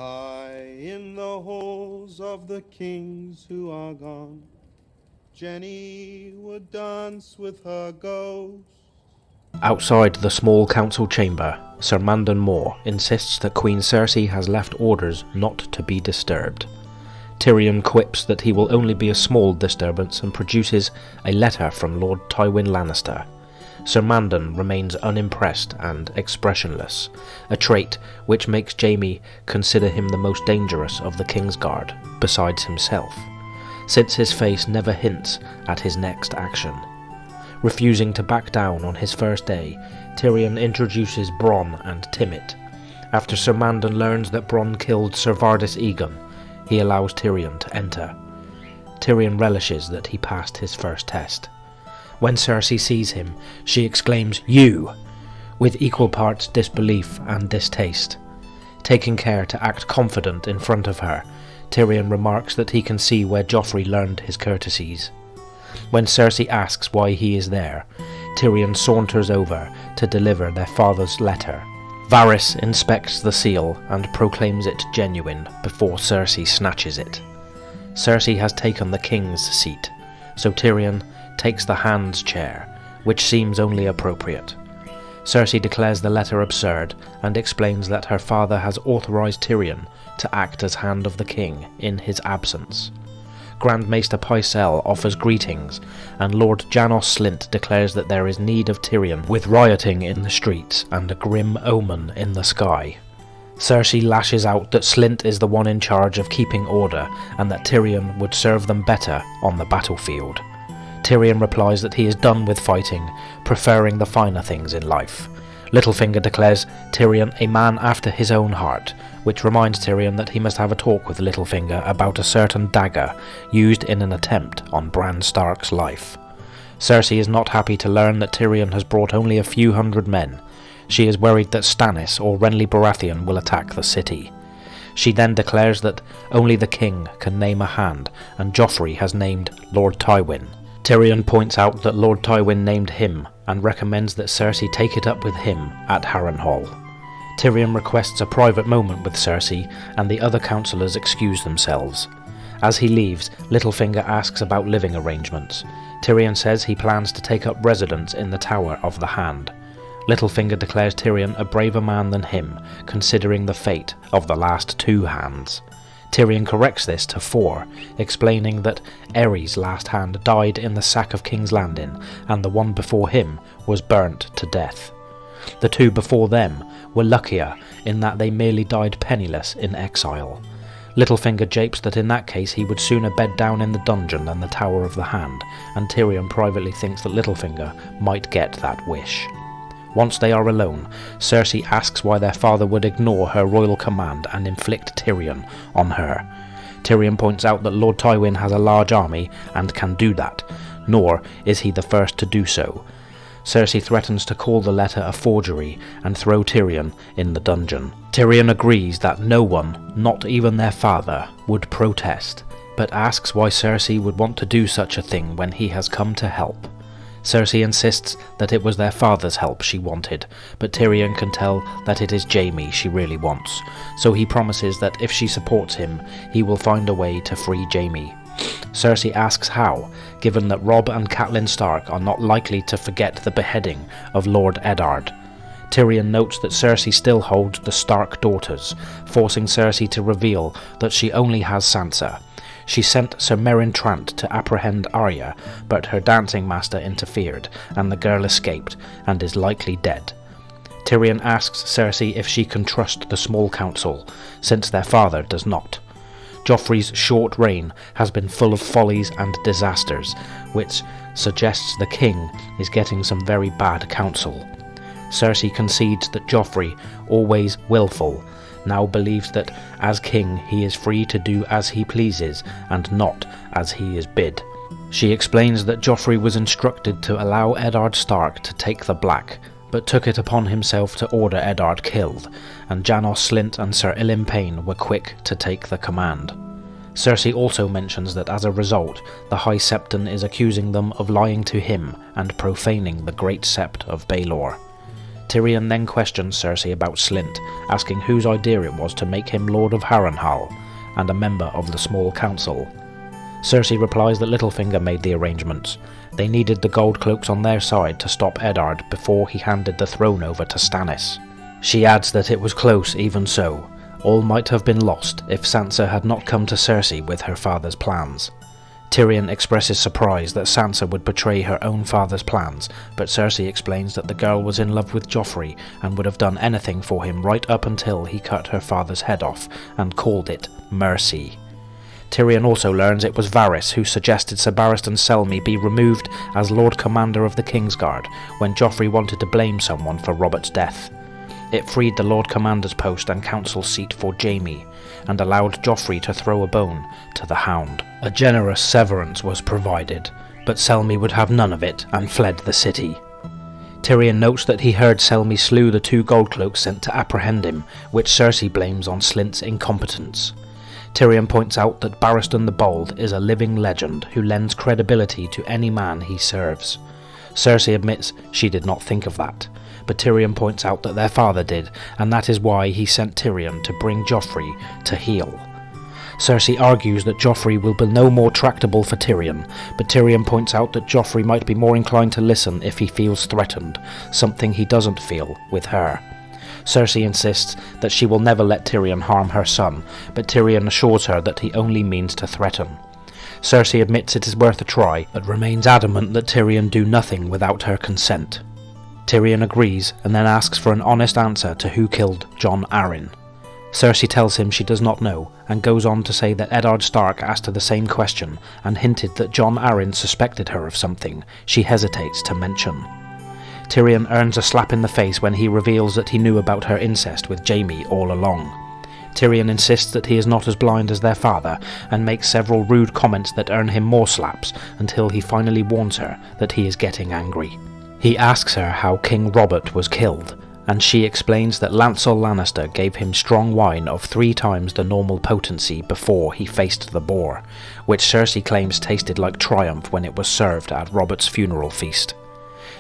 High in the halls of the kings who are gone, Jenny would dance with her ghost. Outside the small council chamber, Sir Mandon Moore insists that Queen Cersei has left orders not to be disturbed. Tyrion quips that he will only be a small disturbance and produces a letter from Lord Tywin Lannister. Sir Mandon remains unimpressed and expressionless, a trait which makes Jaime consider him the most dangerous of the Kingsguard, besides himself, since his face never hints at his next action. Refusing to back down on his first day, Tyrion introduces Bronn and Timett. After Sir Mandon learns that Bronn killed Ser Vardis Egon, he allows Tyrion to enter. Tyrion relishes that he passed his first test. When Cersei sees him, she exclaims, "You!" with equal parts disbelief and distaste. Taking care to act confident in front of her, Tyrion remarks that he can see where Joffrey learned his courtesies. When Cersei asks why he is there, Tyrion saunters over to deliver their father's letter. Varys inspects the seal and proclaims it genuine before Cersei snatches it. Cersei has taken the king's seat, so Tyrion takes the Hand's chair, which seems only appropriate. Cersei declares the letter absurd and explains that her father has authorized Tyrion to act as Hand of the King in his absence. Grand Maester Pycelle offers greetings, and Lord Janos Slynt declares that there is need of Tyrion, with rioting in the streets and a grim omen in the sky. Cersei lashes out that Slynt is the one in charge of keeping order, and that Tyrion would serve them better on the battlefield. Tyrion replies that he is done with fighting, preferring the finer things in life. Littlefinger declares Tyrion a man after his own heart, which reminds Tyrion that he must have a talk with Littlefinger about a certain dagger used in an attempt on Bran Stark's life. Cersei is not happy to learn that Tyrion has brought only a few hundred men. She is worried that Stannis or Renly Baratheon will attack the city. She then declares that only the king can name a hand, and Joffrey has named Lord Tywin. Tyrion points out that Lord Tywin named him, and recommends that Cersei take it up with him at Harrenhal. Tyrion requests a private moment with Cersei, and the other councillors excuse themselves. As he leaves, Littlefinger asks about living arrangements. Tyrion says he plans to take up residence in the Tower of the Hand. Littlefinger declares Tyrion a braver man than him, considering the fate of the last two hands. Tyrion corrects this to 4, explaining that Aerys' last hand died in the sack of King's Landing, and the one before him was burnt to death. The two before them were luckier in that they merely died penniless in exile. Littlefinger japes that in that case he would sooner bed down in the dungeon than the Tower of the Hand, and Tyrion privately thinks that Littlefinger might get that wish. Once they are alone, Cersei asks why their father would ignore her royal command and inflict Tyrion on her. Tyrion points out that Lord Tywin has a large army and can do that, nor is he the first to do so. Cersei threatens to call the letter a forgery and throw Tyrion in the dungeon. Tyrion agrees that no one, not even their father, would protest, but asks why Cersei would want to do such a thing when he has come to help. Cersei insists that it was their father's help she wanted, but Tyrion can tell that it is Jaime she really wants, so he promises that if she supports him, he will find a way to free Jaime. Cersei asks how, given that Robb and Catelyn Stark are not likely to forget the beheading of Lord Eddard. Tyrion notes that Cersei still holds the Stark daughters, forcing Cersei to reveal that she only has Sansa. She sent Sir Meryn Trant to apprehend Arya, but her dancing master interfered, and the girl escaped, and is likely dead. Tyrion asks Cersei if she can trust the small council, since their father does not. Joffrey's short reign has been full of follies and disasters, which suggests the king is getting some very bad counsel. Cersei concedes that Joffrey, always willful, now believes that, as king, he is free to do as he pleases, and not as he is bid. She explains that Joffrey was instructed to allow Eddard Stark to take the Black, but took it upon himself to order Eddard killed, and Janos Slynt and Sir Ilyn Payne were quick to take the command. Cersei also mentions that as a result, the High Septon is accusing them of lying to him and profaning the Great Sept of Baelor. Tyrion then questions Cersei about Slynt, asking whose idea it was to make him Lord of Harrenhal and a member of the Small Council. Cersei replies that Littlefinger made the arrangements. They needed the gold cloaks on their side to stop Eddard before he handed the throne over to Stannis. She adds that it was close even so. All might have been lost if Sansa had not come to Cersei with her father's plans. Tyrion expresses surprise that Sansa would betray her own father's plans, but Cersei explains that the girl was in love with Joffrey and would have done anything for him right up until he cut her father's head off and called it mercy. Tyrion also learns it was Varys who suggested Sir Barristan Selmy be removed as Lord Commander of the Kingsguard when Joffrey wanted to blame someone for Robert's death. It freed the Lord Commander's post and council seat for Jaime, and allowed Joffrey to throw a bone to the Hound. A generous severance was provided, but Selmy would have none of it and fled the city. Tyrion notes that he heard Selmy slew the 2 Goldcloaks sent to apprehend him, which Cersei blames on Slynt's incompetence. Tyrion points out that Barristan the Bold is a living legend who lends credibility to any man he serves. Cersei admits she did not think of that, but Tyrion points out that their father did, and that is why he sent Tyrion to bring Joffrey to heel. Cersei argues that Joffrey will be no more tractable for Tyrion, but Tyrion points out that Joffrey might be more inclined to listen if he feels threatened, something he doesn't feel with her. Cersei insists that she will never let Tyrion harm her son, but Tyrion assures her that he only means to threaten. Cersei admits it is worth a try, but remains adamant that Tyrion do nothing without her consent. Tyrion agrees and then asks for an honest answer to who killed Jon Arryn. Cersei tells him she does not know, and goes on to say that Eddard Stark asked her the same question and hinted that Jon Arryn suspected her of something she hesitates to mention. Tyrion earns a slap in the face when he reveals that he knew about her incest with Jaime all along. Tyrion insists that he is not as blind as their father, and makes several rude comments that earn him more slaps until he finally warns her that he is getting angry. He asks her how King Robert was killed, and she explains that Lancel Lannister gave him strong wine of 3 times the normal potency before he faced the boar, which Cersei claims tasted like triumph when it was served at Robert's funeral feast.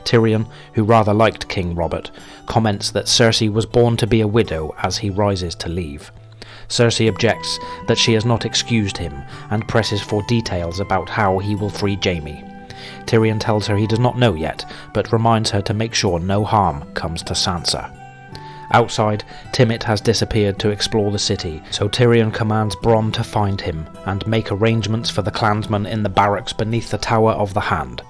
Tyrion, who rather liked King Robert, comments that Cersei was born to be a widow as he rises to leave. Cersei objects that she has not excused him, and presses for details about how he will free Jaime. Tyrion tells her he does not know yet, but reminds her to make sure no harm comes to Sansa. Outside, Timett has disappeared to explore the city, so Tyrion commands Bronn to find him and make arrangements for the clansmen in the barracks beneath the Tower of the Hand.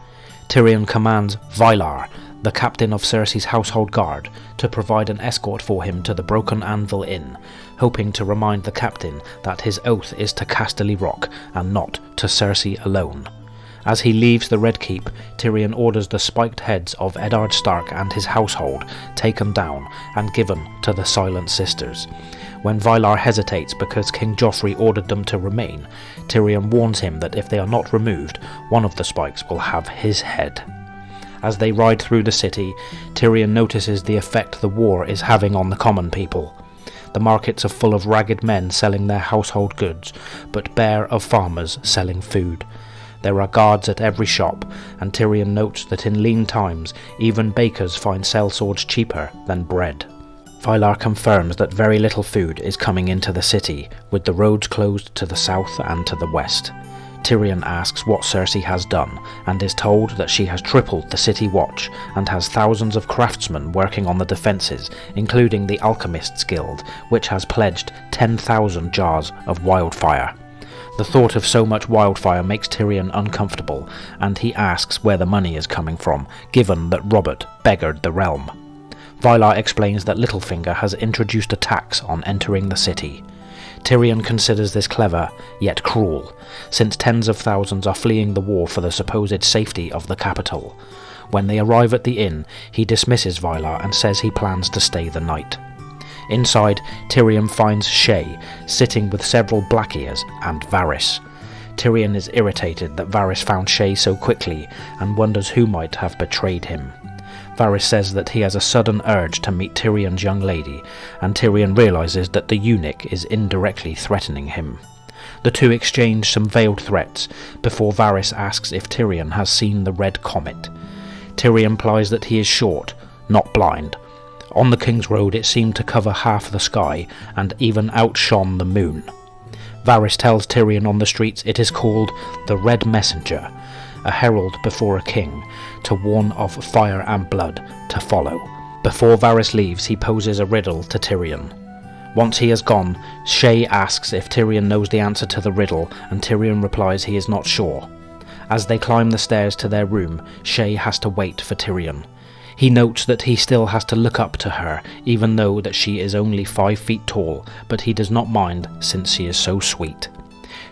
Tyrion commands Vylar, the captain of Cersei's household guard, to provide an escort for him to the Broken Anvil Inn, hoping to remind the captain that his oath is to Casterly Rock and not to Cersei alone. As he leaves the Red Keep, Tyrion orders the spiked heads of Eddard Stark and his household taken down and given to the Silent Sisters. When Vylar hesitates because King Joffrey ordered them to remain, Tyrion warns him that if they are not removed, one of the spikes will have his head. As they ride through the city, Tyrion notices the effect the war is having on the common people. The markets are full of ragged men selling their household goods, but bare of farmers selling food. There are guards at every shop, and Tyrion notes that in lean times, even bakers find sellswords cheaper than bread. Vylar confirms that very little food is coming into the city, with the roads closed to the south and to the west. Tyrion asks what Cersei has done, and is told that she has tripled the city watch, and has thousands of craftsmen working on the defences, including the Alchemists Guild, which has pledged 10,000 jars of wildfire. The thought of so much wildfire makes Tyrion uncomfortable, and he asks where the money is coming from, given that Robert beggared the realm. Vylar explains that Littlefinger has introduced a tax on entering the city. Tyrion considers this clever, yet cruel, since tens of thousands are fleeing the war for the supposed safety of the capital. When they arrive at the inn, he dismisses Vylar and says he plans to stay the night. Inside, Tyrion finds Shae, sitting with several Blackears and Varys. Tyrion is irritated that Varys found Shae so quickly, and wonders who might have betrayed him. Varys says that he has a sudden urge to meet Tyrion's young lady, and Tyrion realises that the eunuch is indirectly threatening him. The two exchange some veiled threats, before Varys asks if Tyrion has seen the Red Comet. Tyrion implies that he is short, not blind, On the King's Road it seemed to cover half the sky, and even outshone the moon. Varys tells Tyrion on the streets it is called the Red Messenger, a herald before a king, to warn of fire and blood to follow. Before Varys leaves, he poses a riddle to Tyrion. Once he has gone, Shae asks if Tyrion knows the answer to the riddle, and Tyrion replies he is not sure. As they climb the stairs to their room, Shae has to wait for Tyrion. He notes that he still has to look up to her, even though that she is only 5 feet tall, but he does not mind since she is so sweet.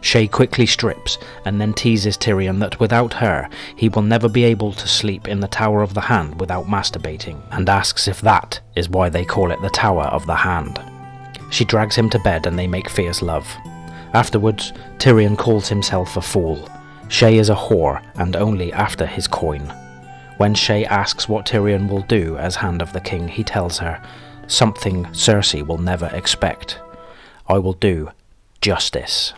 Shae quickly strips, and then teases Tyrion that without her, he will never be able to sleep in the Tower of the Hand without masturbating, and asks if that is why they call it the Tower of the Hand. She drags him to bed and they make fierce love. Afterwards, Tyrion calls himself a fool. Shae is a whore, and only after his coin. When Shae asks what Tyrion will do as Hand of the King, he tells her, something Cersei will never expect. I will do justice.